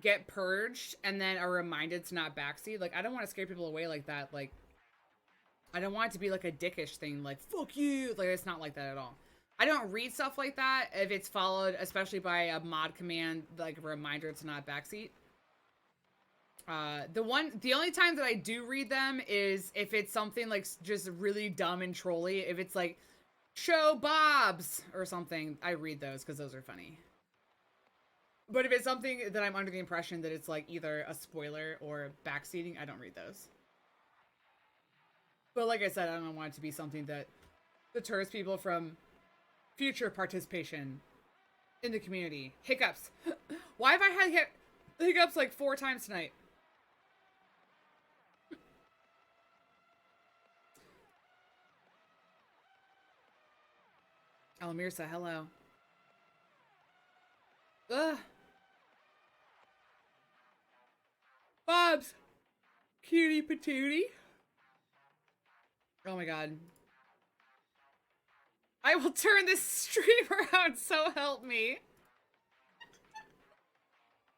get purged and then are reminded to not backseat. Like, I don't want to scare people away like that. Like, I don't want it to be like a dickish thing, like, fuck you. Like, it's not like that at all. I don't read stuff like that if it's followed, especially by a mod command, like a reminder to not backseat. The only time that I do read them is if it's something like just really dumb and trolly. If it's like, show Bob's or something, I read those because those are funny. But if it's something that I'm under the impression that it's like either a spoiler or backseating, I don't read those. But like I said, I don't want it to be something that deters people from future participation in the community. Hiccups. Why have I had hiccups like 4 times tonight? Almirsa, hello. Ugh. Bob's. Cutie patootie. Oh my god. I will turn this stream around, so help me.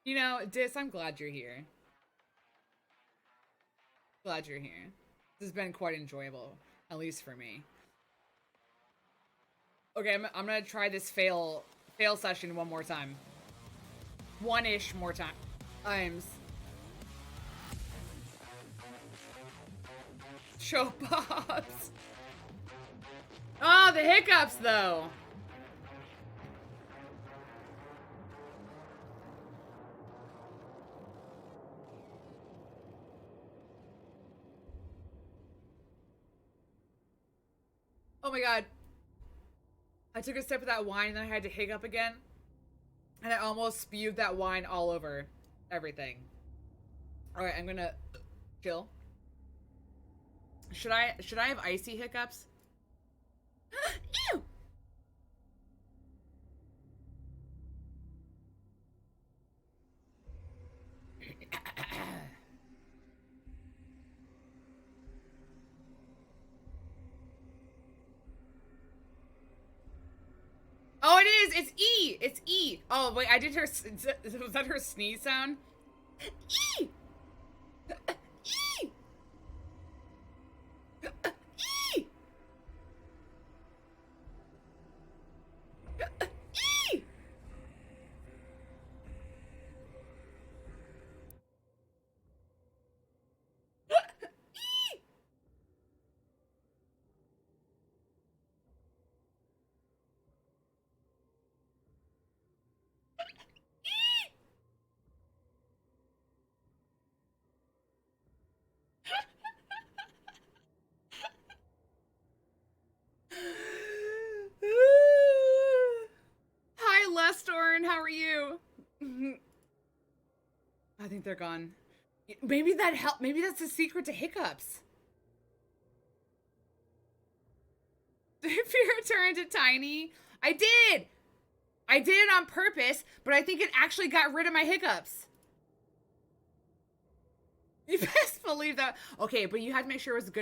You know, Dis, I'm glad you're here. Glad you're here. This has been quite enjoyable, at least for me. Okay, I'm gonna try this fail session one more time. One-ish more times. Show Bobs. Oh, the hiccups, though. Oh my god. I took a sip of that wine and then I had to hiccup again. And I almost spewed that wine all over everything. Alright, I'm gonna chill. Should I have icy hiccups? Ew! Oh, it is! It's E! It's E! Oh, wait, I did her... Was that her sneeze sound? E! E! E! E! Hi, Lestorn. How are you? I think they're gone. Maybe that helped. Maybe that's the secret to hiccups. If you turned to tiny, I did. I did it on purpose, but I think it actually got rid of my hiccups. You best believe that. Okay, but you had to make sure it was a good